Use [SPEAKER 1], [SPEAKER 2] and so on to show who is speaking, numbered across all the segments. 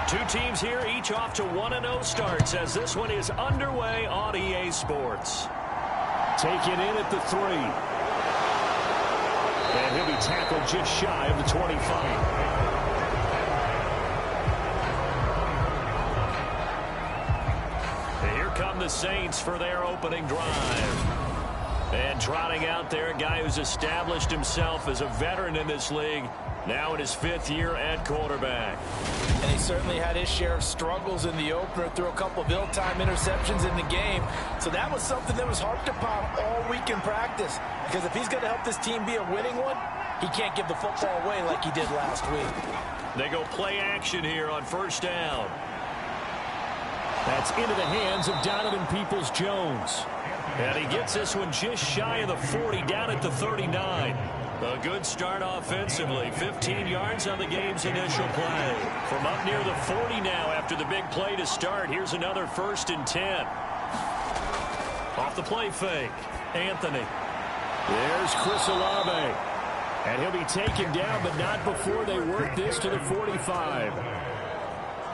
[SPEAKER 1] Two teams here, each off to 1-0 starts as this one is underway on EA Sports.
[SPEAKER 2] Taken in at the 3. And he'll be tackled just shy of the 25.
[SPEAKER 1] And here come the Saints for their opening drive. And trotting out there, a guy who's established himself as a veteran in this league, now in his 5th year at quarterback.
[SPEAKER 3] And he certainly had his share of struggles in the opener, threw a couple of ill-timed interceptions in the game. So that was something that was harped upon all week in practice. Because if he's going to help this team be a winning one, he can't give the football away like he did last week.
[SPEAKER 1] They go play action here on first down.
[SPEAKER 2] That's into the hands of Donovan Peoples-Jones.
[SPEAKER 1] And he gets this one just shy of the 40, down at the 39. A good start offensively. 15 yards on the game's initial play. From up near the 40 now after the big play to start. Here's another 1st and 10. Off the play fake. Anthony.
[SPEAKER 2] There's Chris Olave. And he'll be taken down, but not before they work this to the 45.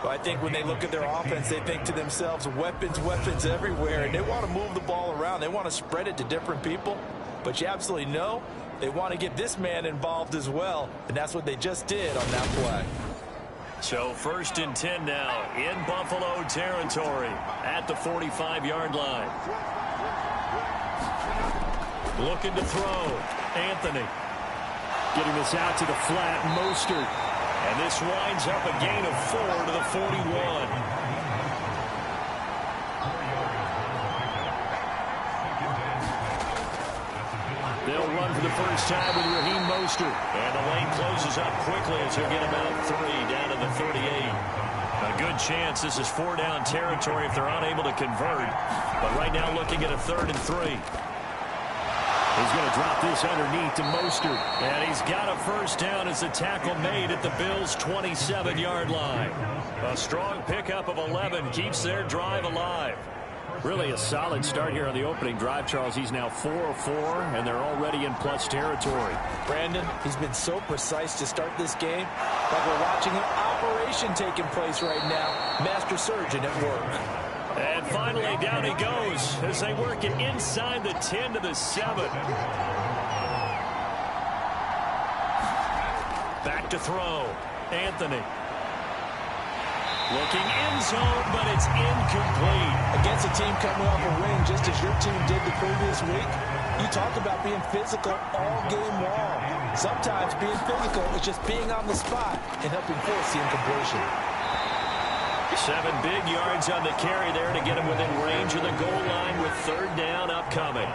[SPEAKER 3] Well, I think when they look at their offense, they think to themselves, weapons, weapons everywhere. And they want to move the ball around. They want to spread it to different people. But you absolutely know they want to get this man involved as well. And that's what they just did on that play.
[SPEAKER 1] So 1st and 10 now in Buffalo territory at the 45-yard line. Looking to throw. Anthony.
[SPEAKER 2] Getting this out to the flat. Mostert.
[SPEAKER 1] And this winds up a gain of 4 to the 41.
[SPEAKER 2] They'll run for the first time with Raheem Mostert.
[SPEAKER 1] And the lane closes up quickly as he'll get about 3 down to the 38. A good chance this is 4-down territory if they're unable to convert. But right now looking at a 3rd and 3.
[SPEAKER 2] He's going to drop this underneath to Mostert.
[SPEAKER 1] And he's got a first down as the tackle made at the Bills' 27-yard line. A strong pickup of 11 keeps their drive alive.
[SPEAKER 2] Really a solid start here on the opening drive, Charles. He's now 4 of 4, and they're already in plus territory.
[SPEAKER 3] Brandon, he's been so precise to start this game. Like we're watching an operation taking place right now. Master surgeon at work.
[SPEAKER 1] And finally, down he goes as they work it inside the 10 to the 7. Back to throw. Anthony. Looking end zone, but it's incomplete.
[SPEAKER 3] Against a team coming off a win, just as your team did the previous week, you talked about being physical all game long. Sometimes being physical is just being on the spot and helping force the incompletion.
[SPEAKER 1] 7 big yards on the carry there to get him within range of the goal line with 3rd down upcoming.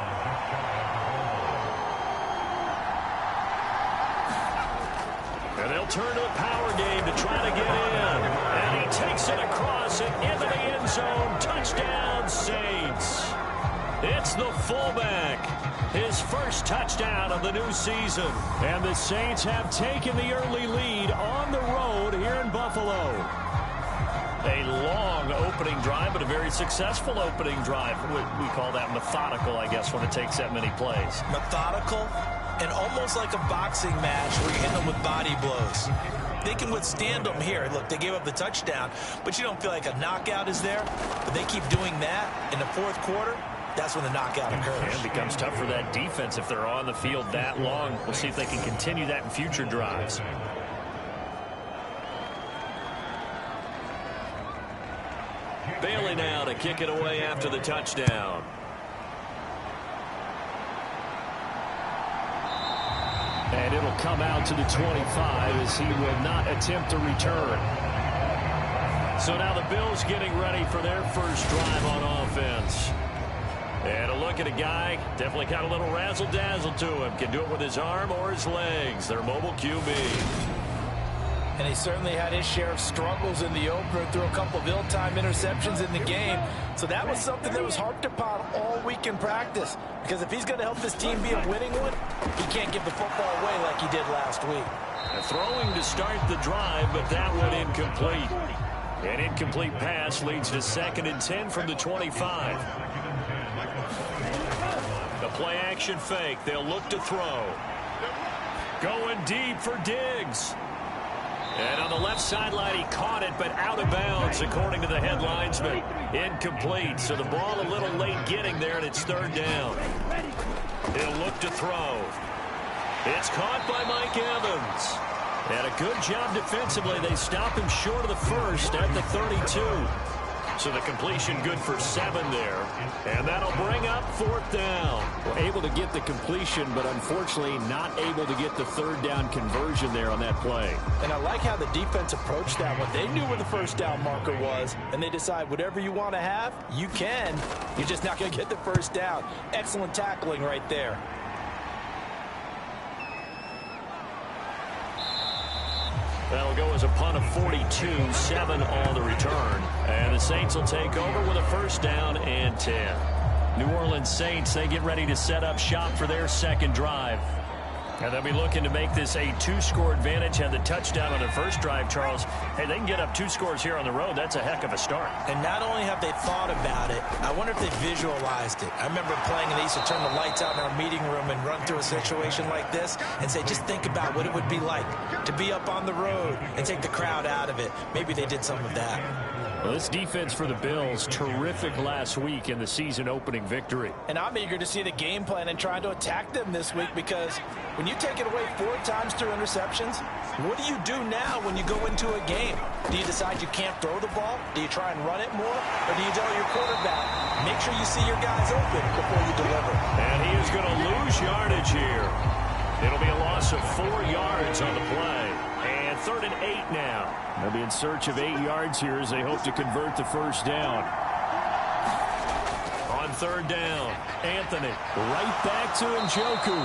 [SPEAKER 1] And they'll turn to the power game to try to get in. And he takes it across and into the end zone. Touchdown, Saints. It's the fullback. His first touchdown of the new season.
[SPEAKER 2] And the Saints have taken the early lead on the road here in Buffalo.
[SPEAKER 1] A long opening drive, but a very successful opening drive. We call that methodical, I guess, when it takes that many plays.
[SPEAKER 3] Methodical and almost like a boxing match where you hit them with body blows. They can withstand them here. Look, they gave up the touchdown, but you don't feel like a knockout is there. But they keep doing that in the 4th quarter. That's when the knockout occurs.
[SPEAKER 1] And it becomes tough for that defense if they're on the field that long. We'll see if they can continue that in future drives. Bailey now to kick it away after the touchdown.
[SPEAKER 2] And it'll come out to the 25 as he will not attempt to return.
[SPEAKER 1] So now the Bills getting ready for their first drive on offense. And a look at a guy, definitely got a little razzle-dazzle to him. Can do it with his arm or his legs. Their mobile QB.
[SPEAKER 3] And he certainly had his share of struggles in the opener, threw a couple of ill-timed interceptions in the game. So that was something that was harped upon all week in practice. Because if he's going to help this team be a winning one, he can't give the football away like he did last week.
[SPEAKER 1] Throwing to start the drive, but that went incomplete. An incomplete pass leads to 2nd and 10 from the 25. The play action fake. They'll look to throw. Going deep for Diggs. And on the left sideline, he caught it, but out of bounds, according to the head linesman. Incomplete, so the ball a little late getting there, and it's third down. He'll look to throw. It's caught by Mike Evans. And a good job defensively. They stop him short of the first at the 32. So the completion good for 7 there. And that'll bring up fourth down.
[SPEAKER 2] Well, able to get the completion, but unfortunately not able to get the third down conversion there on that play.
[SPEAKER 3] And I like how the defense approached that one. They knew where the first down marker was, and they decide whatever you want to have, you can. You're just not going to get the first down. Excellent tackling right there.
[SPEAKER 1] That'll go as a punt of 42, 7 on the return. And the Saints will take over with a first down and 10. New Orleans Saints, they get ready to set up shop for their second drive. And they'll be looking to make this a 2-score advantage. Had the touchdown on their first drive, Charles. Hey, they can get up 2 scores here on the road. That's a heck of a start.
[SPEAKER 3] And not only have they thought about it, I wonder if they visualized it. I remember playing, and they used to turn the lights out in our meeting room and run through a situation like this and say, just think about what it would be like to be up on the road and take the crowd out of it. Maybe they did some of that.
[SPEAKER 2] Well, this defense for the Bills, terrific last week in the season-opening victory.
[SPEAKER 3] And I'm eager to see the game plan and trying to attack them this week, because when you take it away 4 times through interceptions, what do you do now when you go into a game? Do you decide you can't throw the ball? Do you try and run it more? Or do you tell your quarterback, make sure you see your guys open before you deliver?
[SPEAKER 1] And he is going to lose yardage here. It'll be a loss of 4 yards on the play. And 3rd and 8 now.
[SPEAKER 2] They'll be in search of 8 yards here as they hope to convert the first down.
[SPEAKER 1] On 3rd down, Anthony.
[SPEAKER 2] Right back to Njoku.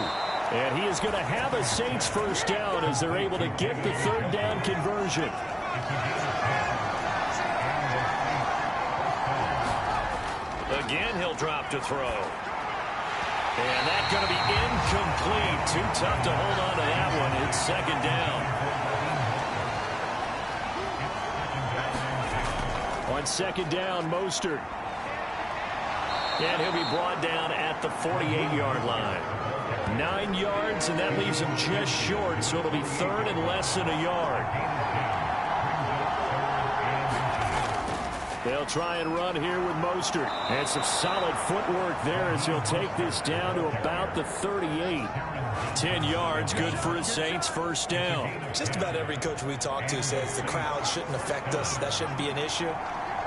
[SPEAKER 2] And he is going to have a Saints first down as they're able to get the 3rd down conversion.
[SPEAKER 1] Again, he'll drop to throw. And that's going to be incomplete. Too tough to hold on to that one. It's 2nd down.
[SPEAKER 2] On 2nd down, Mostert.
[SPEAKER 1] And he'll be brought down at the 48-yard line. 9 yards, and that leaves him just short, so it'll be 3rd and less than a yard.
[SPEAKER 2] They'll try and run here with Mostert. And some solid footwork there as he'll take this down to about the 38.
[SPEAKER 1] 10 yards, good for a Saints first down.
[SPEAKER 3] Just about every coach we talk to says the crowd shouldn't affect us. That shouldn't be an issue.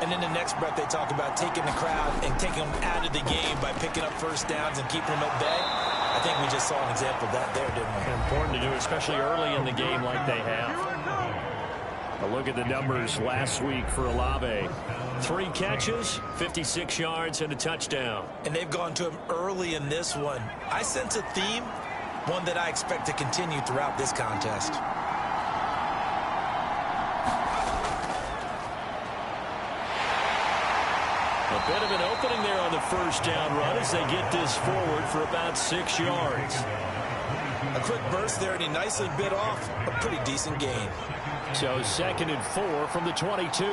[SPEAKER 3] And in the next breath, they talk about taking the crowd and taking them out of the game by picking up first downs and keeping them at bay. I think we just saw an example of that there, didn't we?
[SPEAKER 1] Important to do, especially early in the game like they have.
[SPEAKER 2] A look at the numbers last week for Olave.
[SPEAKER 1] 3 catches, 56 yards, and a touchdown.
[SPEAKER 3] And they've gone to him early in this one. I sense a theme, one that I expect to continue throughout this contest.
[SPEAKER 1] A bit of an opening there on the first down run as they get this forward for about 6 yards.
[SPEAKER 3] A quick burst there, and he nicely bit off a pretty decent gain.
[SPEAKER 2] So 2nd and 4 from the 22.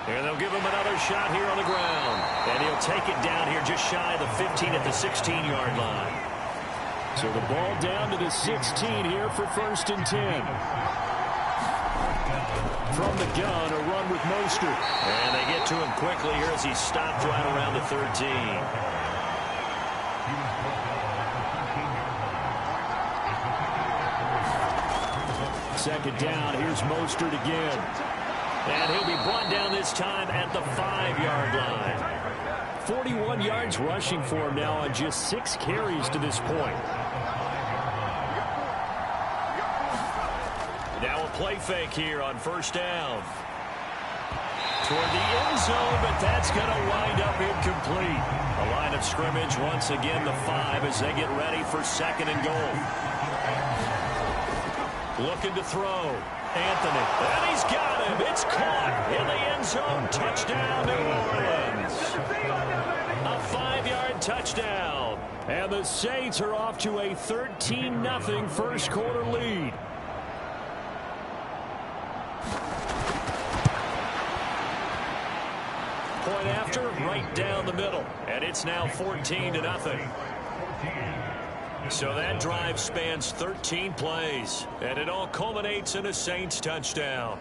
[SPEAKER 1] And they'll give him another shot here on the ground. And he'll take it down here just shy of the 15 at the 16-yard line.
[SPEAKER 2] So the ball down to the 16 here for 1st and 10. From the gun, a run with Mostert.
[SPEAKER 1] And they get to him quickly here as he's stopped right around the 13.
[SPEAKER 2] Second down, here's Mostert again.
[SPEAKER 1] And he'll be brought down this time at the 5-yard line.
[SPEAKER 2] 41 yards rushing for him now on just 6 carries to this point.
[SPEAKER 1] Now a play fake here on first down. Toward the end zone, but that's going to wind up incomplete. A line of scrimmage once again the 5 as they get ready for 2nd and goal. Looking to throw. Anthony. And he's got him. It's caught in the end zone. Touchdown, New Orleans. A 5-yard touchdown.
[SPEAKER 2] And the Saints are off to a 13-0 first quarter lead.
[SPEAKER 1] Point after, right down the middle. And it's now 14-0. So that drive spans 13 plays, and it all culminates in a Saints touchdown.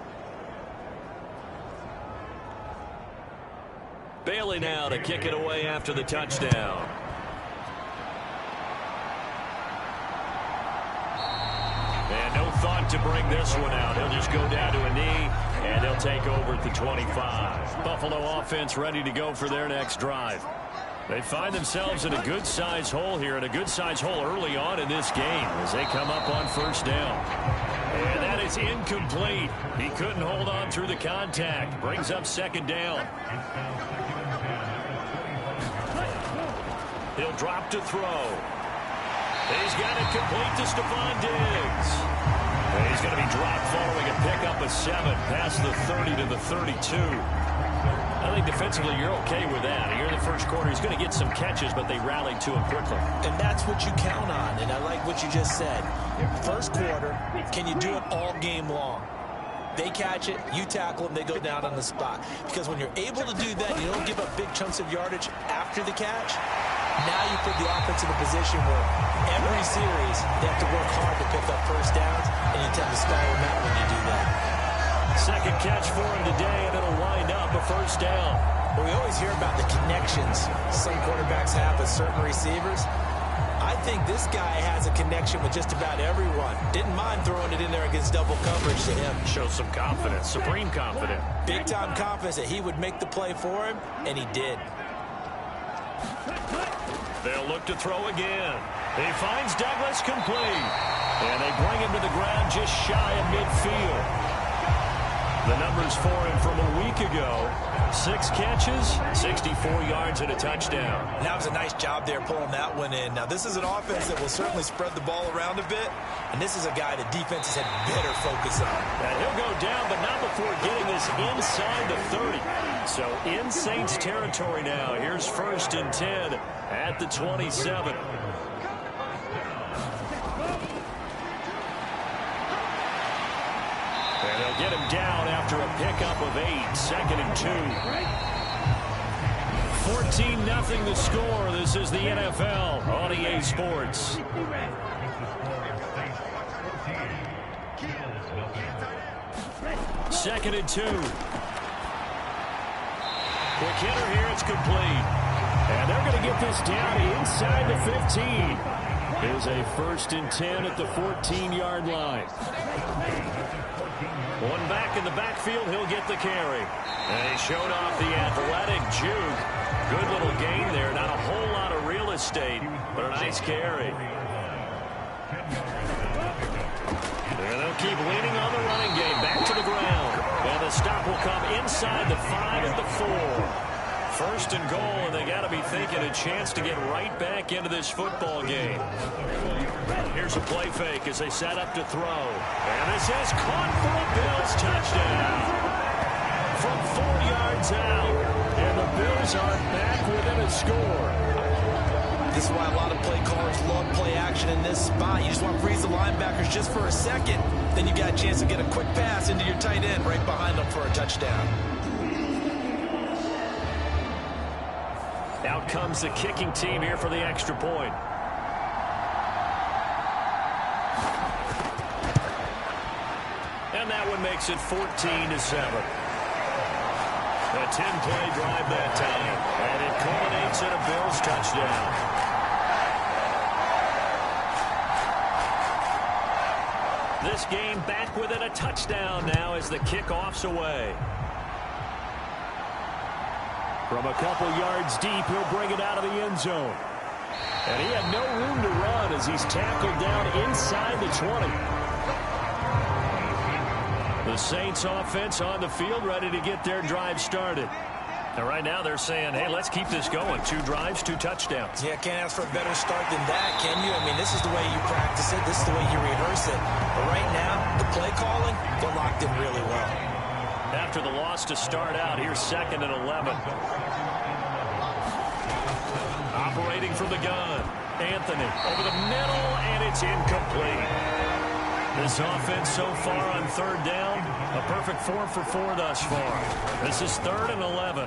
[SPEAKER 1] Bailey now to kick it away after the touchdown. And no thought to bring this one out. He'll just go down to a knee, and they'll take over at the 25. Buffalo offense ready to go for their next drive. They find themselves in a good-sized hole here, and a good-sized hole early on in this game as they come up on first down. And that is incomplete. He couldn't hold on through the contact. Brings up second down. He'll drop to throw. He's got it complete to Stephon Diggs. And he's going to be dropped following a pickup of 7 past the 30 to the 32. I think defensively you're okay with that. Here in the first quarter, he's going to get some catches, but they rallied to him quickly.
[SPEAKER 3] And that's what you count on, and I like what you just said. First quarter, can you do it all game long? They catch it, you tackle them, they go down on the spot. Because when you're able to do that, you don't give up big chunks of yardage after the catch. Now you put the offense in a position where every series they have to work hard to pick up first downs, and you tend to stall them out when you do that.
[SPEAKER 1] Second catch for him today, and it'll wind up a first down.
[SPEAKER 3] Well, we always hear about the connections some quarterbacks have with certain receivers. I think this guy has a connection with just about everyone. Didn't mind throwing it in there against double coverage to him.
[SPEAKER 1] Shows some confidence, supreme confidence.
[SPEAKER 3] Big-time confidence that he would make the play for him, and he did.
[SPEAKER 1] They'll look to throw again. He finds Douglas complete. And they bring him to the ground just shy of midfield. The numbers for him from a week ago: 6 catches, 64 yards, and a touchdown.
[SPEAKER 3] That was a nice job there pulling that one in. Now, this is an offense that will certainly spread the ball around a bit, and this is a guy that defenses had better focus on.
[SPEAKER 1] And he'll go down, but not before getting this inside the 30. So in Saints territory now. Here's 1st and 10 at the 27. And they'll get him down after a pickup of 8. 2nd and 2. 14-0 the score. This is the NFL on EA Sports. Second and 2. Quick hitter here. It's complete. And they're going to get this down inside the 15. Here's a 1st and 10 at the 14-yard line. One back in the backfield, he'll get the carry. And he showed off the athletic juke. Good little gain there. Not a whole lot of real estate, but a nice carry. And they'll keep leaning on the running game. Back to the ground. And the stop will come inside the 5 at the 4. 1st and goal, and they got to be thinking a chance to get right back into this football game. Here's a play fake as they set up to throw. And this is caught for a Bills touchdown. From 4 yards out. And the Bills are back within a score.
[SPEAKER 3] This is why a lot of play callers love play action in this spot. You just want to freeze the linebackers just for a second. Then you got a chance to get a quick pass into your tight end right behind them for a touchdown.
[SPEAKER 1] Out comes the kicking team here for the extra point. And that one makes it 14-7. A 10-play drive that time. And it culminates in a Bills touchdown. This game back within a touchdown now as the kickoff's away. From a couple yards deep, he'll bring it out of the end zone. And he had no room to run as he's tackled down inside the 20. The Saints offense on the field ready to get their drive started. And right now they're saying, hey, let's keep this going. 2 drives, 2 touchdowns.
[SPEAKER 3] Yeah, can't ask for a better start than that, can you? I mean, this is the way you practice it. This is the way you rehearse it. But right now, the play calling, they're locked in really well.
[SPEAKER 1] After the loss to start out, here's 2nd and 11. Operating from the gun. Anthony over the middle, and it's incomplete. This offense so far on 3rd down, a perfect 4 for 4 thus far. This is 3rd and 11.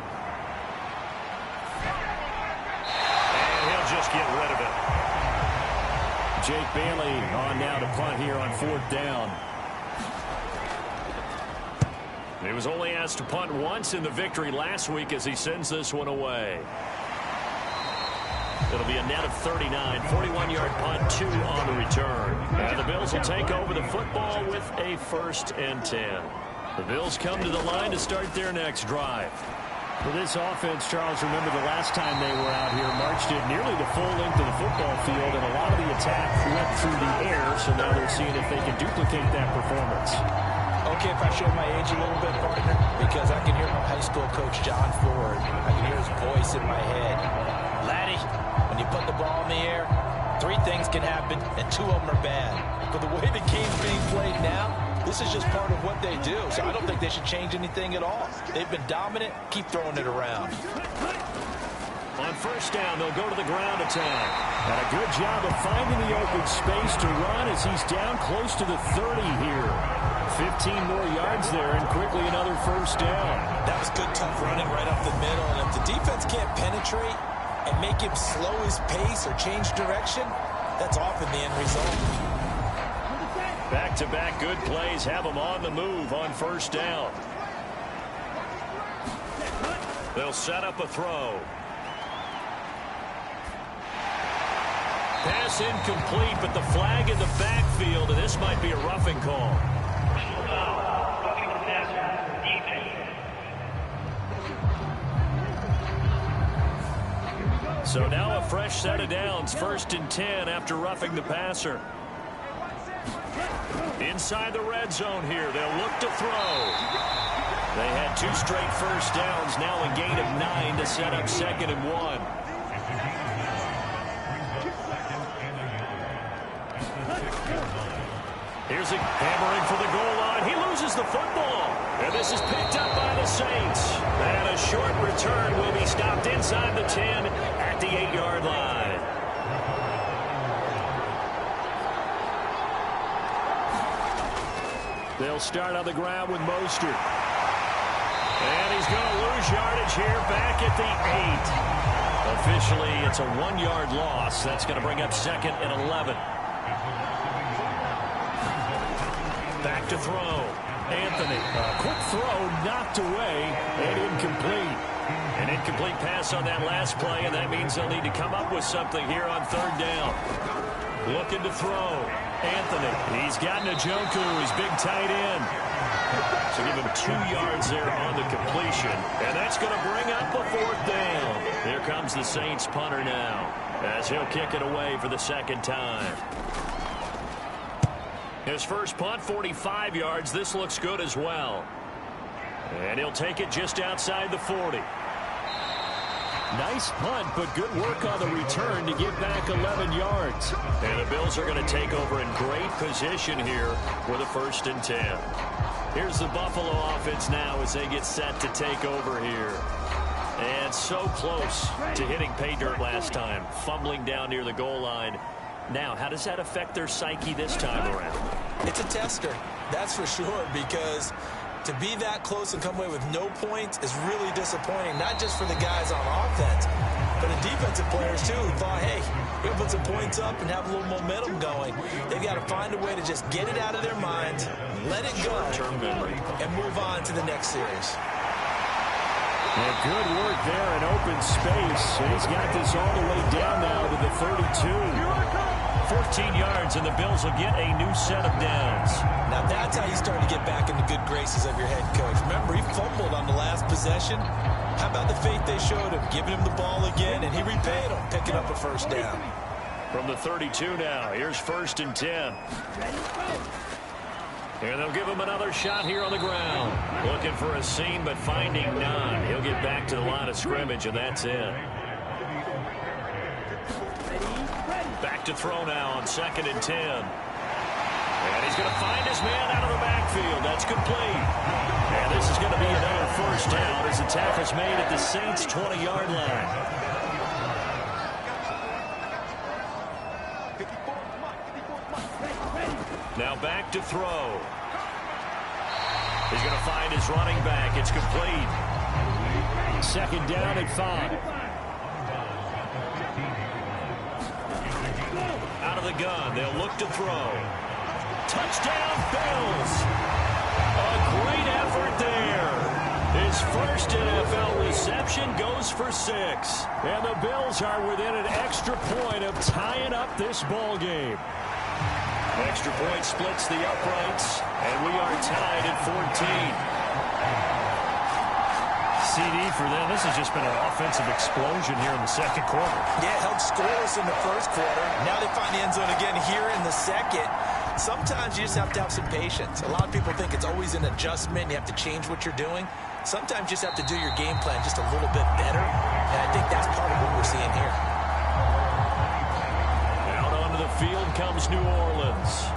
[SPEAKER 1] And he'll just get rid of it.
[SPEAKER 2] Jake Bailey on now to punt here on 4th down.
[SPEAKER 1] He was only asked to punt once in the victory last week as he sends this one away. It'll be a net of 39, 41-yard punt, 2 on the return. And the Bills will take over the football with a 1st and 10. The Bills come to the line to start their next drive.
[SPEAKER 2] For this offense, Charles, remember the last time they were out here, marched it nearly the full length of the football field, and a lot of the attack went through the air, so now they're seeing if they can duplicate that performance.
[SPEAKER 3] Okay, if I show my age a little bit, partner, because I can hear my high school coach, John Ford. I can hear his voice in my head. Laddie, when you put the ball in the air, 3 things can happen, and 2 of them are bad. But the way the game's being played now, this is just part of what they do, so I don't think they should change anything at all. They've been dominant. Keep throwing it around.
[SPEAKER 1] On 1st down, they'll go to the ground attack.
[SPEAKER 2] And a good job of finding the open space to run as he's down close to the 30 here. 15 more yards there, and quickly another 1st down.
[SPEAKER 3] That was good, tough running right up the middle, and if the defense can't penetrate and make him slow his pace or change direction, that's often the end result.
[SPEAKER 1] Back-to-back good plays have them on the move on 1st down. They'll set up a throw. Pass incomplete, but the flag in the backfield, and this might be a roughing call. So now a fresh set of downs, 1st and 10 after roughing the passer. Inside the red zone here, they'll look to throw. They had 2 straight 1st downs, now a gain of 9 to set up 2nd and 1. Here's a hammering for the goal line. He loses the football. And this is picked up by the Saints. And a short return will be stopped inside the 10 at the 8-yard line.
[SPEAKER 2] They'll start on the ground with Mostert.
[SPEAKER 1] And he's going to lose yardage here back at the 8. Officially, it's a 1-yard loss. That's going to bring up 2nd and 11. Back to throw. Anthony.
[SPEAKER 2] A quick throw knocked away and incomplete.
[SPEAKER 1] An incomplete pass on that last play, and that means they'll need to come up with something here on 3rd down. Looking to throw. Anthony. He's got Njoku, his big tight end. So give him 2 yards there on the completion. And that's going to bring up a 4th down. Here comes the Saints punter now, as he'll kick it away for the 2nd time. His first punt, 45 yards. This looks good as well. And he'll take it just outside the 40.
[SPEAKER 2] Nice punt, but good work on the return to get back 11 yards.
[SPEAKER 1] And the Bills are going to take over in great position here with a 1st and 10. Here's the Buffalo offense now as they get set to take over here. And so close to hitting pay dirt last time, fumbling down near the goal line. Now, how does that affect their psyche this time around?
[SPEAKER 3] It's a tester, that's for sure, because to be that close and come away with no points is really disappointing, not just for the guys on offense, but the defensive players, too, who thought, hey, we'll put some points up and have a little momentum going. They've got to find a way to just get it out of their minds, let it go, and move on to the next series.
[SPEAKER 2] And good work there in open space. And he's got this all the way down now to the 32.
[SPEAKER 1] 14 yards, and the Bills will get a new set of downs.
[SPEAKER 3] Now that's how you start to get back in the good graces of your head coach. Remember, he fumbled on the last possession. How about the faith they showed him, giving him the ball again, and he repaid him, picking up a 1st down.
[SPEAKER 1] From the 32 now, here's 1st and 10. And they'll give him another shot here on the ground. Looking for a seam, but finding none. He'll get back to the line of scrimmage, and that's it. Back to throw now on 2nd and 10. And he's going to find his man out of the backfield. That's complete. And this is going to be another 1st down as the tackle's made at the Saints' 20-yard line. Now back to throw. He's going to find his running back. It's complete.
[SPEAKER 2] 2nd down at 5.
[SPEAKER 1] Out of the gun. They'll look to throw. Touchdown, Bills. A great effort there. His first NFL reception goes for 6.
[SPEAKER 2] And the Bills are within an extra point of tying up this ball game.
[SPEAKER 1] Extra point splits the uprights, and we are tied at 14.
[SPEAKER 2] CD for them. This has just been an offensive explosion here in the second quarter.
[SPEAKER 3] Yeah, held scoreless in the first quarter. Now they find the end zone again here in the second. Sometimes you just have to have some patience. A lot of people think it's always an adjustment. You have to change what you're doing. Sometimes you just have to do your game plan just a little bit better. And I think that's part of what we're seeing here.
[SPEAKER 1] Out onto the field comes New Orleans.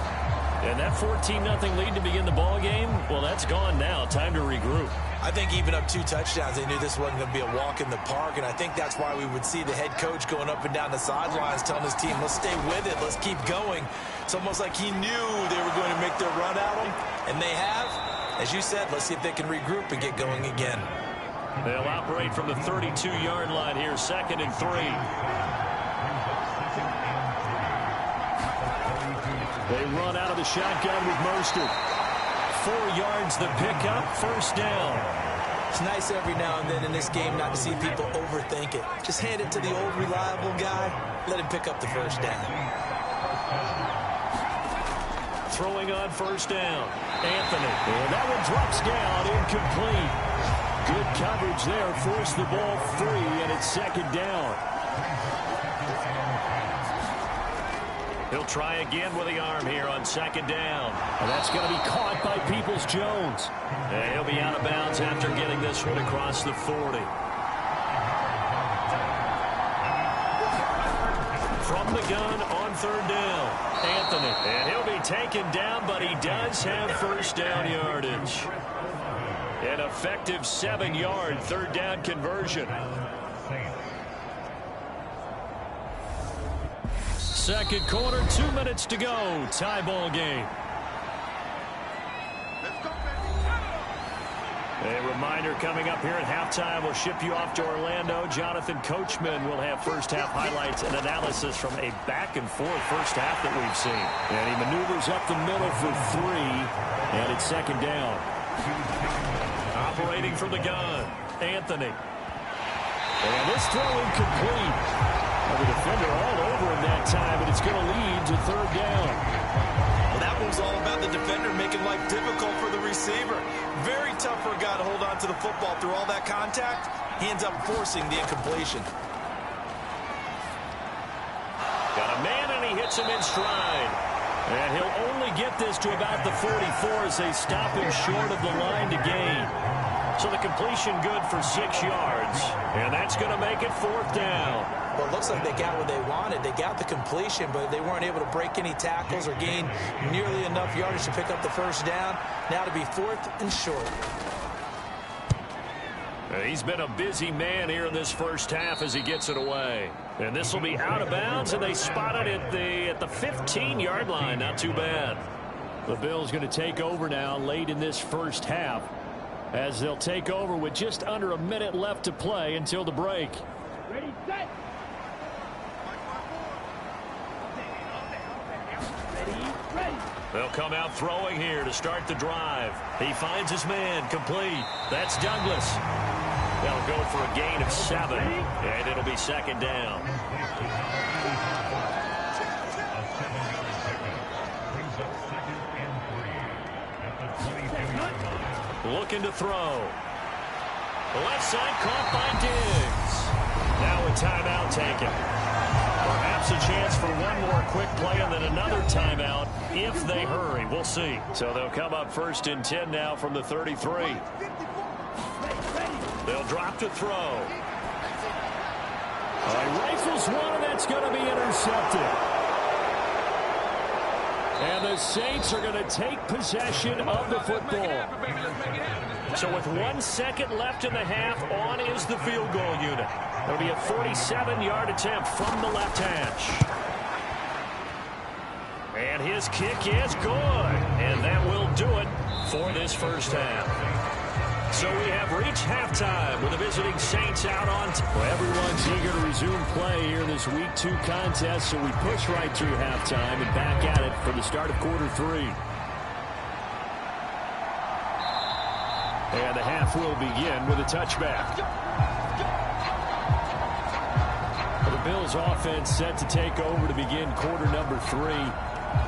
[SPEAKER 2] And that 14-0 lead to begin the ball game, well, that's gone now. Time to regroup.
[SPEAKER 3] I think even up 2 touchdowns, they knew this wasn't going to be a walk in the park, and I think that's why we would see the head coach going up and down the sidelines telling his team, let's stay with it, let's keep going. It's almost like he knew they were going to make their run at him, and they have. As you said, let's see if they can regroup and get going again.
[SPEAKER 1] They'll operate from the 32-yard line here, 2nd and 3.
[SPEAKER 2] They run out of the shotgun with Mostert.
[SPEAKER 1] 4 yards the pickup, first down.
[SPEAKER 3] It's nice every now and then in this game not to see people overthink it. Just hand it to the old reliable guy. Let him pick up the first down.
[SPEAKER 1] Throwing on first down. Anthony.
[SPEAKER 2] And that one drops down, incomplete. Good coverage there. Forced the ball free, and it's 2nd down.
[SPEAKER 1] He'll try again with the arm here on 2nd down.
[SPEAKER 2] And that's going to be caught by Peoples-Jones.
[SPEAKER 1] And he'll be out of bounds after getting this one across the 40. From the gun on 3rd down. Anthony. And he'll be taken down, but he does have first down yardage. An effective 7-yard 3rd down conversion.
[SPEAKER 2] Second quarter, 2 minutes to go. Tie ball game. A reminder coming up here at halftime. We'll ship you off to Orlando. Jonathan Coachman will have first half highlights and analysis from a back-and-forth first half that we've seen. And he maneuvers up the middle for 3, and it's 2nd down.
[SPEAKER 1] Operating from the gun, Anthony.
[SPEAKER 2] And this throw incomplete. The defender all over him that time, but it's going to lead to 3rd down.
[SPEAKER 3] Well, that was all about the defender making life difficult for the receiver. Very tough for a guy to hold on to the football through all that contact. He ends up forcing the incompletion.
[SPEAKER 1] Got a man, and he hits him in stride.
[SPEAKER 2] And he'll only get this to about the 44 as they stop him short of the line to gain.
[SPEAKER 1] So the completion good for 6 yards. And that's going to make it 4th down.
[SPEAKER 3] Well, it looks like they got what they wanted. They got the completion, but they weren't able to break any tackles or gain nearly enough yardage to pick up the first down. Now to be 4th and short.
[SPEAKER 1] He's been a busy man here in this first half as he gets it away. And this will be out of bounds, and they spot it at the 15-yard line. Not too bad.
[SPEAKER 2] The Bills going to take over now late in this first half, as they'll take over with just under a minute left to play until the break.
[SPEAKER 4] Ready, set. Ready.
[SPEAKER 1] They'll come out throwing here to start the drive. He finds his man, complete. That's Douglas. They'll go for a gain of 7, and it'll be 2nd down. Looking to throw. Left side caught by Diggs. Now a timeout taken. Perhaps a chance for one more quick play and then another timeout if they hurry. We'll see. So they'll come up 1st and 10 now from the 33. They'll drop to throw.
[SPEAKER 2] Rifles one, and that's going to be intercepted. And the Saints are going to take possession of the football.
[SPEAKER 1] So with 1 second left in the half, on is the field goal unit. It'll be a 47-yard attempt from the left hash. And his kick is good. And that will do it for this first half. So we have reached halftime with the visiting Saints out on top.
[SPEAKER 2] Well, everyone's eager to resume play here in this Week 2 contest, so we push right through halftime and back at it for the start of quarter 3. And the half will begin with a touchback. The Bills offense set to take over to begin quarter number 3.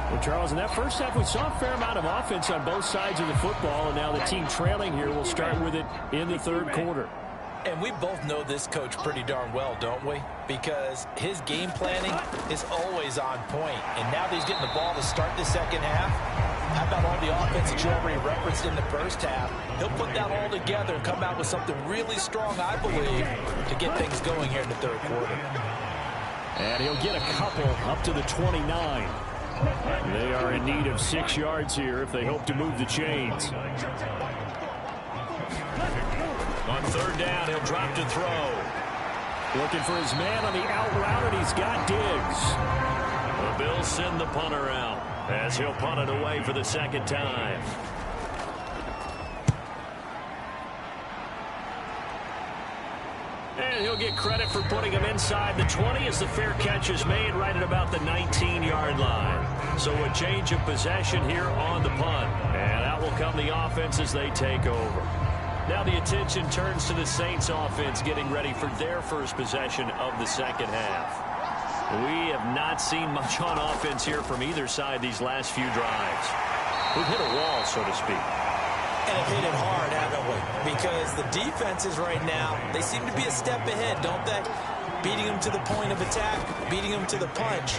[SPEAKER 2] Well, Charles, in that first half, we saw a fair amount of offense on both sides of the football, and now the team trailing here will start with it in the third quarter.
[SPEAKER 3] And we both know this coach pretty darn well, don't we? Because his game planning is always on point. And now that he's getting the ball to start the second half, how about all the offense that you already referenced in the first half? He'll put that all together and come out with something really strong, I believe, to get things going here in the third quarter.
[SPEAKER 2] And he'll get a couple up to the 29. They are in need of 6 yards here if they hope to move the chains.
[SPEAKER 1] On third down, he'll drop to throw.
[SPEAKER 2] Looking for his man on the out route, and he's got Diggs.
[SPEAKER 1] The Bills send the punter out as he'll punt it away for the second time. And he'll get credit for putting him inside the 20 as the fair catch is made right at about the 19-yard line. So a change of possession here on the punt. And out will come the offense as they take over. Now the attention turns to the Saints offense getting ready for their first possession of the second half. We have not seen much on offense here from either side these last few drives. We've hit a wall, so to speak.
[SPEAKER 3] And have hit it hard, haven't we? Because the defenses right now, they seem to be a step ahead, don't they? Beating them to the point of attack, beating them to the punch.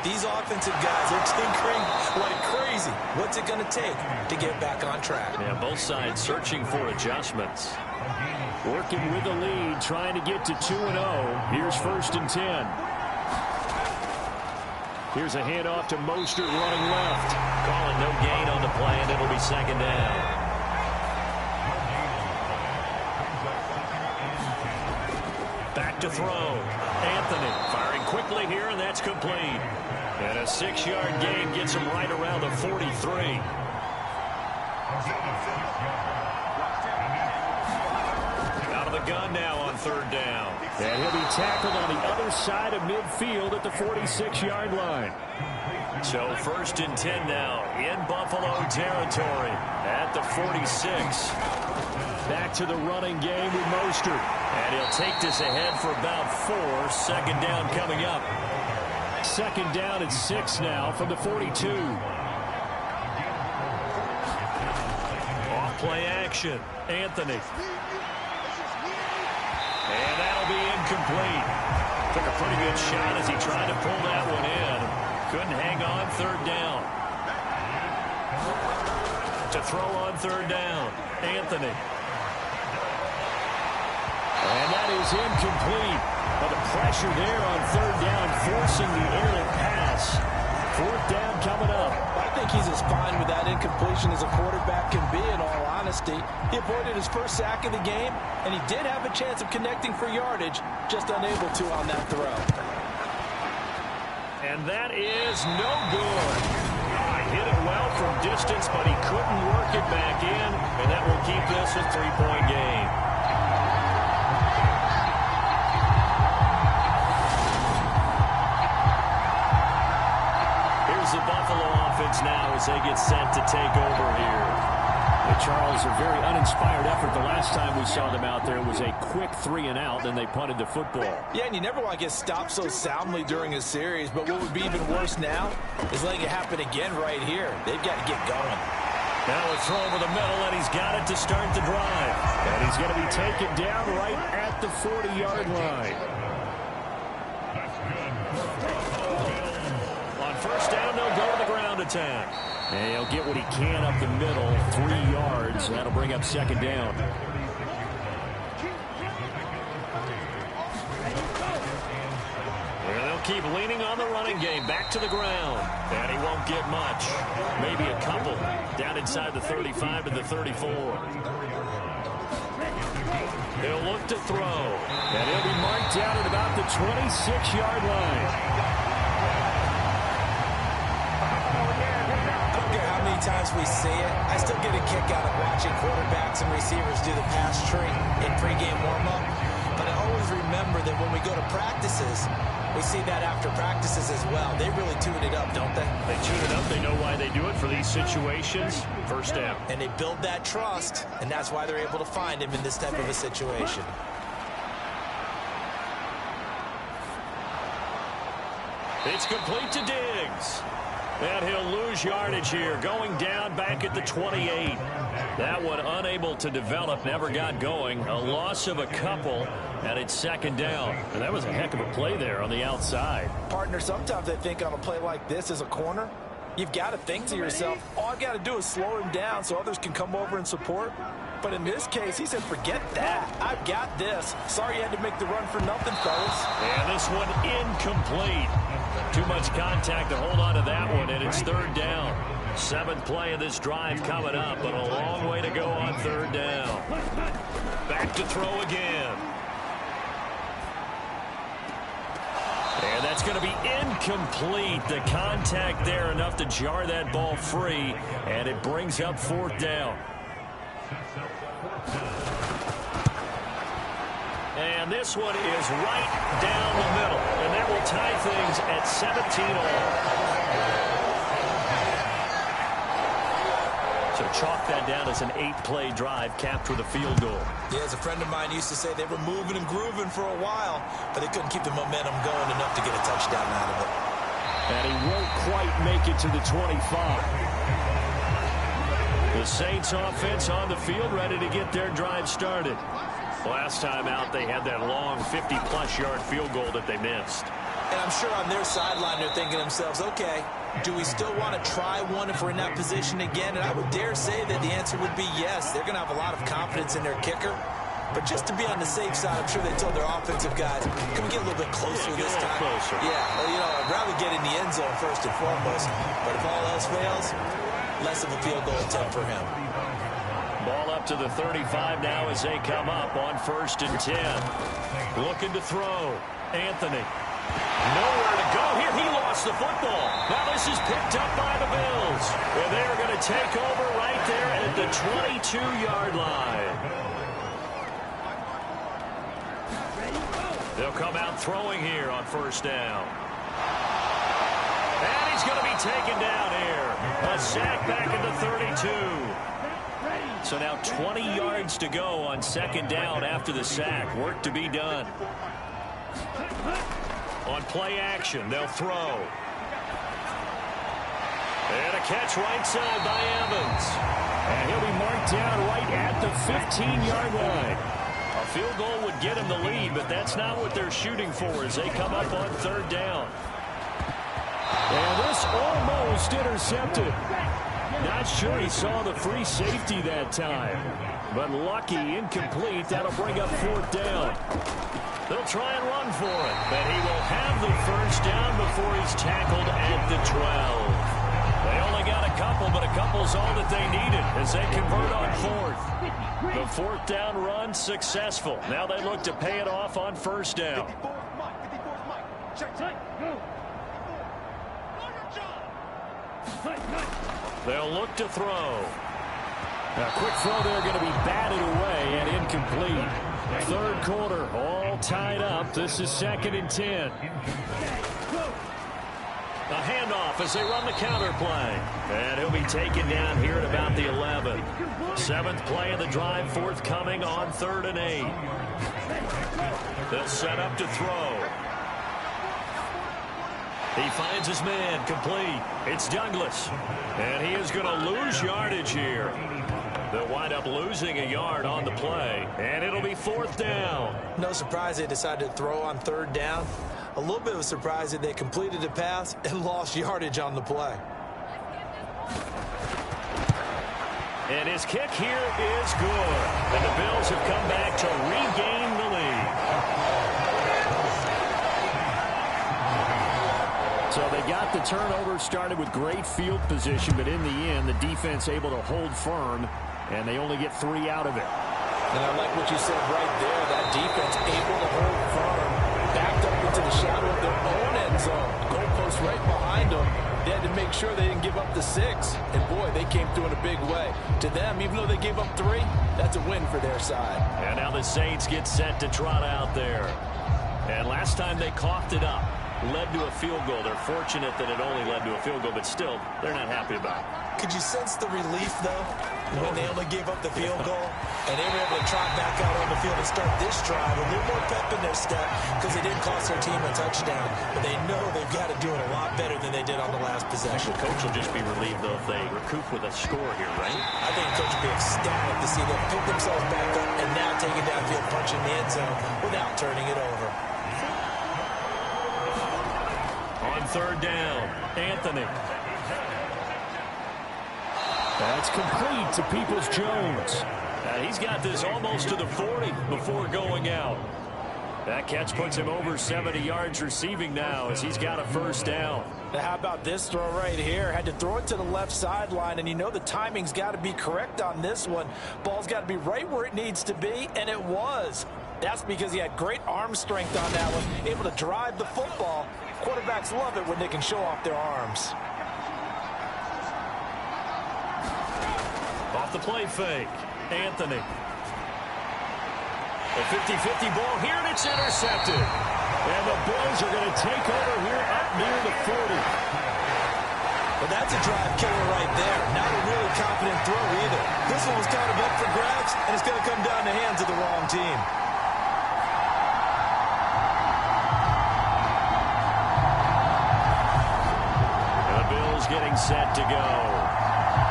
[SPEAKER 3] These offensive guys are tinkering like crazy. What's it going to take to get back on track?
[SPEAKER 1] Yeah, both sides searching for adjustments.
[SPEAKER 2] Working with the lead, trying to get to 2-0. Here's 1st and 10. Here's a handoff to Mostert running left.
[SPEAKER 1] Calling no gain on the play, and it'll be second down. Back to throw. Anthony firing quickly here, and that's complete. And a 6-yard gain gets him right around the 43. Out of the gun now on third down.
[SPEAKER 2] And he'll be tackled on the other side of midfield at the 46-yard line.
[SPEAKER 1] So 1st and 10 now in Buffalo territory at the 46.
[SPEAKER 2] Back to the running game with Mostert.
[SPEAKER 1] And he'll take this ahead for about 4. Second down coming up.
[SPEAKER 2] Second down and 6 now from the 42.
[SPEAKER 1] Off play action. Anthony. And that'll be incomplete. Took a pretty good shot as he tried to pull that one in. Couldn't hang on third down. To throw on third down. Anthony.
[SPEAKER 2] And that is incomplete. But the pressure there on third down, forcing the errant pass. 4th down coming up.
[SPEAKER 3] I think he's as fine with that incompletion as a quarterback can be, in all honesty. He avoided his first sack of the game, and he did have a chance of connecting for yardage, just unable to on that throw.
[SPEAKER 1] And that is no good. Hit it well from distance, but he couldn't work it back in, and that will keep this a 3-point game. The Buffalo offense now as they get set to take over here.
[SPEAKER 2] And Charles, a very uninspired effort. The last time we saw them out there was a quick 3-and-out, then they punted the football.
[SPEAKER 3] Yeah, and you never want to get stopped so soundly during a series, but what would be even worse now is letting it happen again right here. They've got to get going.
[SPEAKER 1] Now a throw over the middle, and he's got it to start the drive.
[SPEAKER 2] And he's going to be taken down right at the 40-yard line.
[SPEAKER 1] First down, they'll go to the ground attack.
[SPEAKER 2] And he'll get what he can up the middle, 3 yards. That'll bring up second down.
[SPEAKER 1] Well, they'll keep leaning on the running game. Back to the ground. And he won't get much. Maybe a couple. Down inside the 35 to the 34. He'll look to throw.
[SPEAKER 2] And he'll be marked down at about the 26-yard line.
[SPEAKER 3] How many times we see it, I still get a kick out of watching quarterbacks and receivers do the pass tree in pregame warm-up. But I always remember that when we go to practices, we see that after practices as well. They really tune it up, don't they?
[SPEAKER 2] They tune it up. They know why they do it for these situations. First down.
[SPEAKER 3] And they build that trust, and that's why they're able to find him in this type of a situation.
[SPEAKER 1] It's complete to Diggs. And he'll lose yardage here, going down back at the 28. That one unable to develop, never got going. A loss of a couple, and it's second down.
[SPEAKER 2] And that was a heck of a play there on the outside.
[SPEAKER 3] Partner, sometimes I think on a play like this as a corner, you've got to think to yourself, all I've got to do is slow him down so others can come over and support. But in this case, he said, forget that. I've got this. Sorry you had to make the run for nothing, fellas.
[SPEAKER 1] And this one incomplete. Too much contact to hold on to that one, and it's third down. Seventh play of this drive coming up, but a long way to go on third down. Back to throw again. And that's going to be incomplete. The contact there enough to jar that ball free, and it brings up fourth down. And this one is right down the middle, and that will tie things at 17 all. So chalk that down as an 8-play drive capped with a field goal.
[SPEAKER 3] Yeah, as a friend of mine used to say, they were moving and grooving for a while, but they couldn't keep the momentum going enough to get a touchdown out of it.
[SPEAKER 1] And he won't quite make it to the 25. The Saints offense on the field, ready to get their drive started. Last time out, they had that long 50-plus yard field goal that they missed.
[SPEAKER 3] And I'm sure on their sideline, they're thinking to themselves, okay, do we still want to try one if we're in that position again? And I would dare say that the answer would be yes. They're going to have a lot of confidence in their kicker. But just to be on the safe side, I'm sure they told their offensive guys, can we get a little bit closer this time?
[SPEAKER 1] Closer.
[SPEAKER 3] Yeah, well, you know, I'd rather get in the end zone first and foremost. But if all else fails, less of a field goal attempt for him.
[SPEAKER 1] Ball up to the 35 now as they come up on 1st and 10. Looking to throw. Anthony. Nowhere to go here. He lost the football. Now this is picked up by the Bills. And they're going to take over right there at the 22-yard line. They'll come out throwing here on 1st down. And he's going to be taken down here. A sack back at the 32. So now 20 yards to go on 2nd down after the sack. Work to be done. On play action, they'll throw. And a catch right side by Evans. And he'll be marked down right at the 15-yard line. A field goal would get him the lead, but that's not what they're shooting for as they come up on 3rd down. And this almost intercepted. Not sure he saw the free safety that time. But lucky, incomplete. That'll bring up 4th down. They'll try and run for it. But he will have the 1st down before he's tackled at the 12. They only got a couple, but a couple's all that they needed as they convert on 4th. The 4th down run successful. Now they look to pay it off on 1st down. They'll look to throw. A quick throw there going to be batted away and incomplete. 3rd quarter, all tied up. This is 2nd and 10. A handoff as they run the counter play. And he'll be taken down here at about the 11. 7th play of the drive, forthcoming on 3rd and 8. They'll set up to throw. He finds his man, complete. It's Douglas. And he is going to lose yardage here. They'll wind up losing a yard on the play. And it'll be 4th down.
[SPEAKER 3] No surprise they decided to throw on 3rd down. A little bit of a surprise that they completed the pass and lost yardage on the play.
[SPEAKER 1] And his kick here is good. And the Bills have come back to regain the lead. So they got the turnover, started with great field position, but in the end, the defense able to hold firm, and they only get 3 out of it.
[SPEAKER 3] And I like what you said right there. That defense able to hold firm, backed up into the shadow of their own end zone. Goalpost right behind them. They had to make sure they didn't give up the 6. And, boy, they came through in a big way. To them, even though they gave up 3, that's a win for their side.
[SPEAKER 1] And now the Saints get set to trot out there. And last time they coughed it up, led to a field goal. They're fortunate that it only led to a field goal, but still, they're not happy about it.
[SPEAKER 3] Could you sense the relief, though, when they only gave up the field goal? And they were able to trot back out on the field and start this drive. A little more pep in their step because they didn't cost their team a touchdown. But they know they've got to do it a lot better than they did on the last possession.
[SPEAKER 1] The coach will just be relieved, though, if they recoup with a score here, right?
[SPEAKER 3] I think the coach will be ecstatic to see them pick themselves back up and now take it downfield, punching the end zone without turning it over.
[SPEAKER 1] On third down, Anthony.
[SPEAKER 2] That's complete to Peoples-Jones.
[SPEAKER 1] He's got this almost to the 40 before going out. That catch puts him over 70 yards receiving now as he's got a first down.
[SPEAKER 3] Now how about this throw right here? Had to throw it to the left sideline, and you know the timing's got to be correct on this one. Ball's got to be right where it needs to be, and it was. That's because he had great arm strength on that one, able to drive the football. Quarterbacks love it when they can show off their arms.
[SPEAKER 1] Off the play fake, Anthony. A 50-50 ball here, and it's intercepted.
[SPEAKER 2] And the Bills are going to take over here up near the 40.
[SPEAKER 3] Well, that's a drive killer right there. Not a really confident throw either. This one was kind of up for grabs, and it's going to come down the hands of the wrong team.
[SPEAKER 1] And the Bills getting set to go.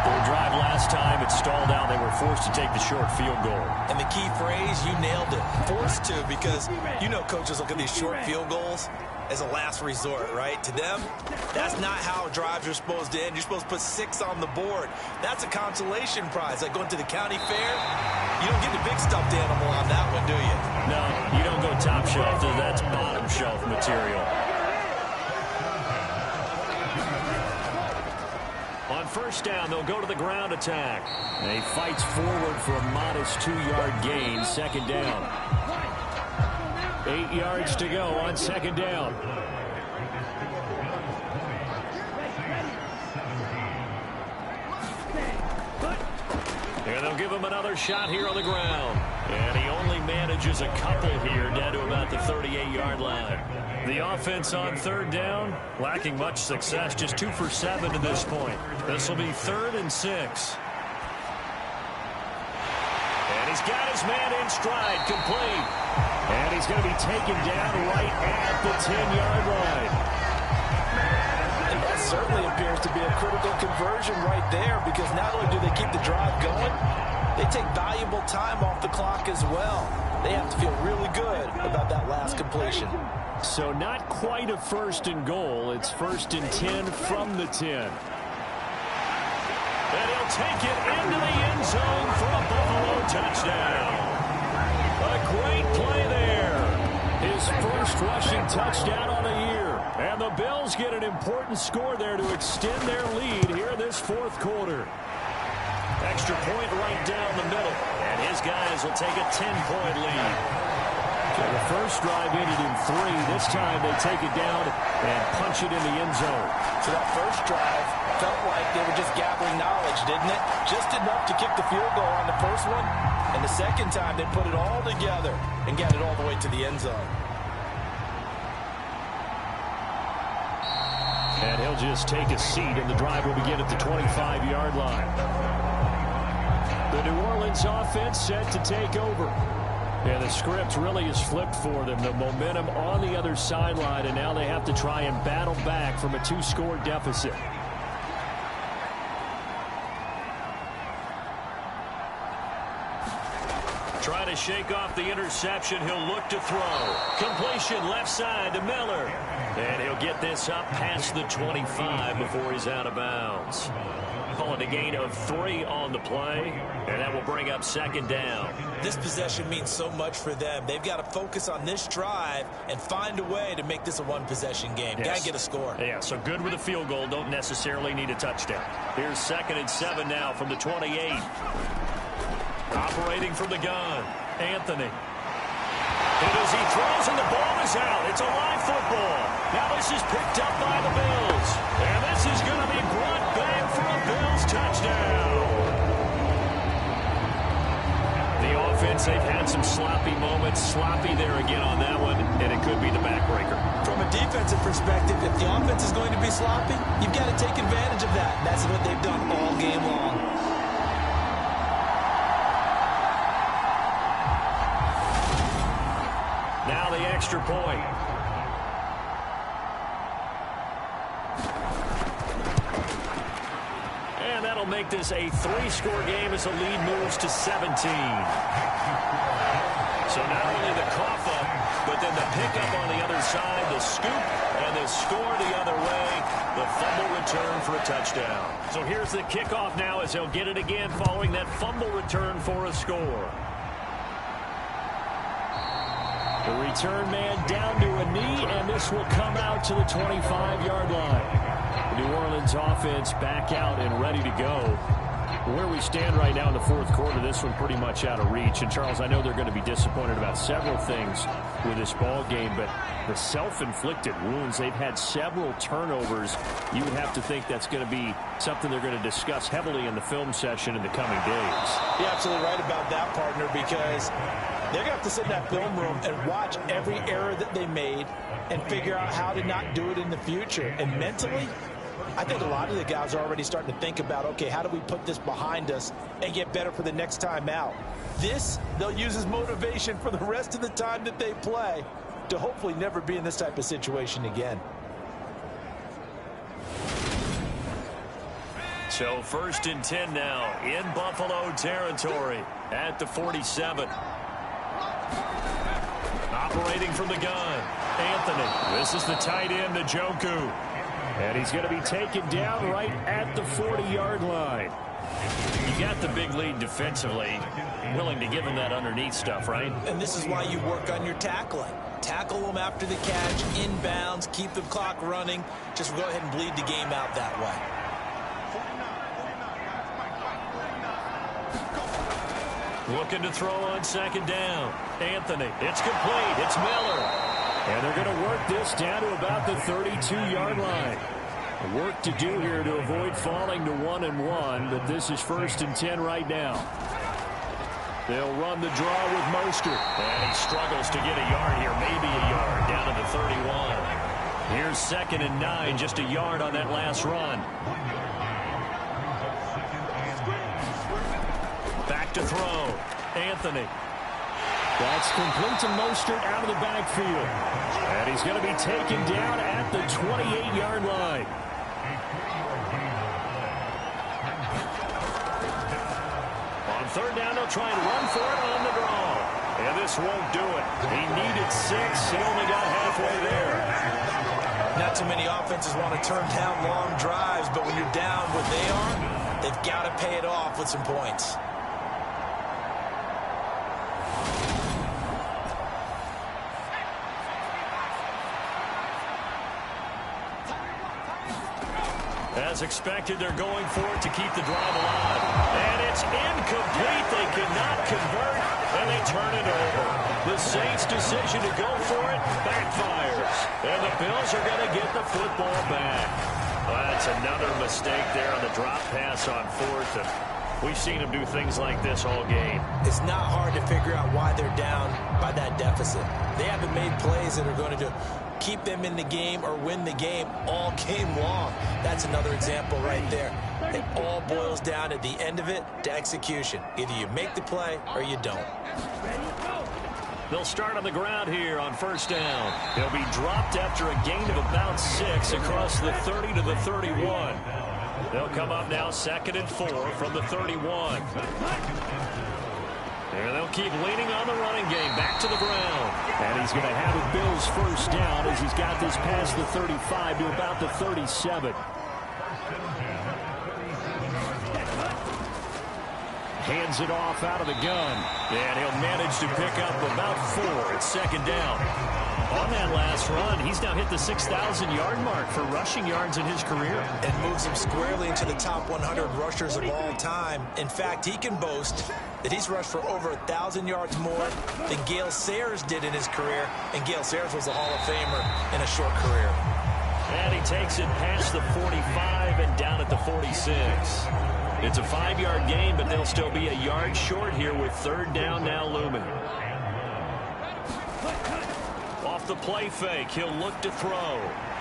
[SPEAKER 1] Their drive last time, it stalled out. They were forced to take the short field goal.
[SPEAKER 3] And the key phrase, you nailed it. Forced to, because you know coaches look at these short field goals as a last resort, right? To them, that's not how drives are supposed to end. You're supposed to put 6 on the board. That's a consolation prize. Like going to the county fair, you don't get the big stuffed animal on that one, do you?
[SPEAKER 1] No, you don't go top shelf. That's bottom shelf material. On first down, they'll go to the ground attack. And he fights forward for a modest 2-yard gain, second down. 8 yards to go on second down. And they'll give him another shot here on the ground. And he only manages a couple here down to about the 38-yard line. The offense on third down, lacking much success, just 2 for 7 to this point. This will be 3rd and 6. And he's got his man in stride, complete.
[SPEAKER 2] And he's going to be taken down right at the 10-yard line.
[SPEAKER 3] And that certainly appears to be a critical conversion right there, because not only do they keep the drive going, they take valuable time off the clock as well. They have to feel really good about that last completion.
[SPEAKER 2] So not quite a 1st and goal. It's 1st and 10 from the 10.
[SPEAKER 1] And he'll take it into the end zone for a Buffalo touchdown. A great play there.
[SPEAKER 2] His first rushing touchdown on the year. And the Bills get an important score there to extend their lead here in this 4th quarter.
[SPEAKER 1] Extra point right down the middle. And his guys will take a 10-point lead.
[SPEAKER 2] So the first drive ended in 3. This time they take it down and punch it in the end zone.
[SPEAKER 3] So that first drive felt like they were just gathering knowledge, didn't it? Just enough to kick the field goal on the first one. And the second time they put it all together and got it all the way to the end zone.
[SPEAKER 2] And he'll just take a seat, and the drive will begin at the 25-yard line. The New Orleans offense set to take over. And the script really is flipped for them. The momentum on the other sideline, and now they have to try and battle back from a 2-score deficit.
[SPEAKER 1] Trying to shake off the interception. He'll look to throw. Completion left side to Miller. And he'll get this up past the 25 before he's out of bounds. Calling a gain of 3 on the play, and that will bring up second down.
[SPEAKER 3] This possession means so much for them. They've got to focus on this drive and find a way to make this a one-possession game.
[SPEAKER 1] Yes.
[SPEAKER 3] Got to get a score.
[SPEAKER 1] Yeah, so good with a field goal. Don't necessarily need a touchdown. Here's 2nd and 7 now from the 28. Operating from the gun, Anthony. And as he throws and the ball is out, it's a live football. Now this is picked up by the Bills. And this is good. Woods, they've had some sloppy moments. Sloppy there again on that one, and it could be the backbreaker.
[SPEAKER 3] From a defensive perspective, if the offense is going to be sloppy, you've got to take advantage of that. And that's what they've done all game long.
[SPEAKER 1] Now the extra point. And that'll make this a 3-score game as the lead moves to 17. So not only the cough up, but then the pickup on the other side, the scoop, and the score the other way, the fumble return for a touchdown. So here's the kickoff now as he'll get it again following that fumble return for a score. The return man down to a knee, and this will come out to the 25-yard line. The New Orleans offense back out and ready to go. Where we stand right now in the fourth quarter, this one pretty much out of reach. And, Charles, I know they're going to be disappointed about several things with this ball game, but the self-inflicted wounds, they've had several turnovers. You would have to think that's going to be something they're going to discuss heavily in the film session in the coming days.
[SPEAKER 3] You're absolutely right about that, partner, because they're going to have to sit in that film room and watch every error that they made and figure out how to not do it in the future. And mentally, I think a lot of the guys are already starting to think about, okay, how do we put this behind us and get better for the next time out? This, they'll use as motivation for the rest of the time that they play to hopefully never be in this type of situation again.
[SPEAKER 1] So 1st and 10 now in Buffalo territory at the 47. Operating from the gun, Anthony. This is the tight end, Njoku. And he's going to be taken down right at the 40-yard line. You got the big lead defensively. Willing to give him that underneath stuff, right?
[SPEAKER 3] And this is why you work on your tackling. Tackle them after the catch, inbounds, keep the clock running. Just go ahead and bleed the game out that way.
[SPEAKER 1] Looking to throw on 2nd down. Anthony, it's complete. It's Miller. And they're going to work this down to about the 32-yard line. Work to do here to avoid falling to 1-1, but this is 1st and 10 right now. They'll run the draw with Mostert. And he struggles to get a yard here, maybe a yard, down to the 31. Here's 2nd and 9, just a yard on that last run. Back to throw. Anthony. That's complete to Mostert out of the backfield. And he's going to be taken down at the 28-yard line. On 3rd down, they'll try and run for it on the draw. And this won't do it. He needed 6. He only got halfway there.
[SPEAKER 3] Not too many offenses want to turn down long drives, but when you're down what they are, they've got to pay it off with some points.
[SPEAKER 1] As expected, they're going for it to keep the drive alive. And it's incomplete. They cannot convert, and they turn it over. The Saints' decision to go for it backfires. And the Bills are going to get the football back. Well, that's another mistake there on the drop pass on 4th. And we've seen them do things like this all game.
[SPEAKER 3] It's not hard to figure out why they're down by that deficit. They haven't made plays that are going to keep them in the game or win the game all game long. That's another example right there. It all boils down at the end of it to execution. Either you make the play or you don't.
[SPEAKER 1] They'll start on the ground here on 1st down. They'll be dropped after a gain of about 6 across the 30 to the 31. They'll come up now 2nd and 4 from the 31. And they'll keep leaning on the running game back to the ground. And he's going to have a Bills 1st down as he's got this past the 35 to about the 37. Hands it off out of the gun. And he'll manage to pick up about 4. It's 2nd down. On that last run, he's now hit the 6,000-yard mark for rushing yards in his career.
[SPEAKER 3] And moves him squarely into the top 100 rushers of all time. In fact, he can boast that he's rushed for over 1,000 yards more than Gale Sayers did in his career. And Gale Sayers was a Hall of Famer in a short career.
[SPEAKER 1] And he takes it past the 45 and down at the 46. It's a 5-yard gain, but they'll still be a yard short here with 3rd down now looming. Off the play fake, he'll look to throw.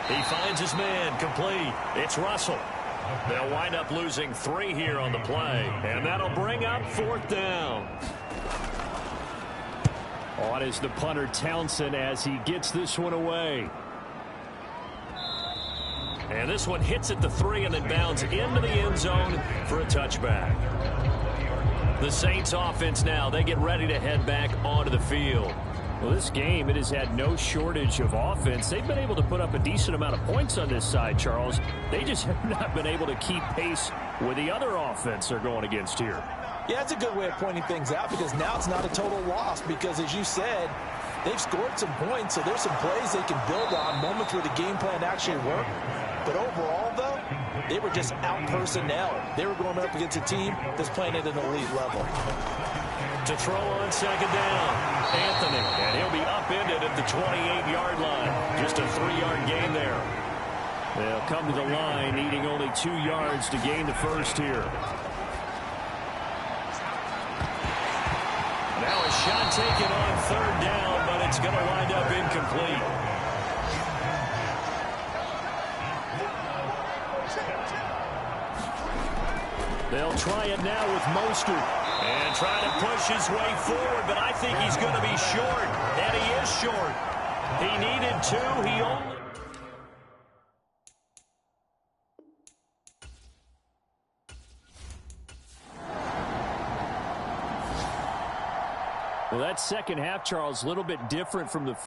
[SPEAKER 1] He finds his man, complete. It's Russell. They'll wind up losing 3 here on the play, and that'll bring up 4th down.
[SPEAKER 2] On is the punter Townsend as he gets this one away.
[SPEAKER 1] And this one hits at the 3 and then bounds into the end zone for a touchback. The Saints offense now, they get ready to head back onto the field.
[SPEAKER 2] Well, this game, it has had no shortage of offense. They've been able to put up a decent amount of points on this side, Charles. They just have not been able to keep pace with the other offense they're going against here.
[SPEAKER 3] Yeah, that's a good way of pointing things out because now it's not a total loss because, as you said, they've scored some points, so there's some plays they can build on, moments where the game plan actually worked. But overall, though, they were just out-personnel. They were going up against a team that's playing at an elite level.
[SPEAKER 1] To throw on 2nd down, Anthony, and he'll be upended at the 28-yard line. Just a 3-yard gain there.
[SPEAKER 2] They'll come to the line needing only 2 yards to gain the first here.
[SPEAKER 1] Now a shot taken on 3rd down, but it's going to wind up incomplete.
[SPEAKER 2] They'll try it now with Mostert.
[SPEAKER 1] And trying to push his way forward, but I think he's going to be short. And he is short. He needed 2. He only...
[SPEAKER 2] Well, that second half, Charles, a little bit different from the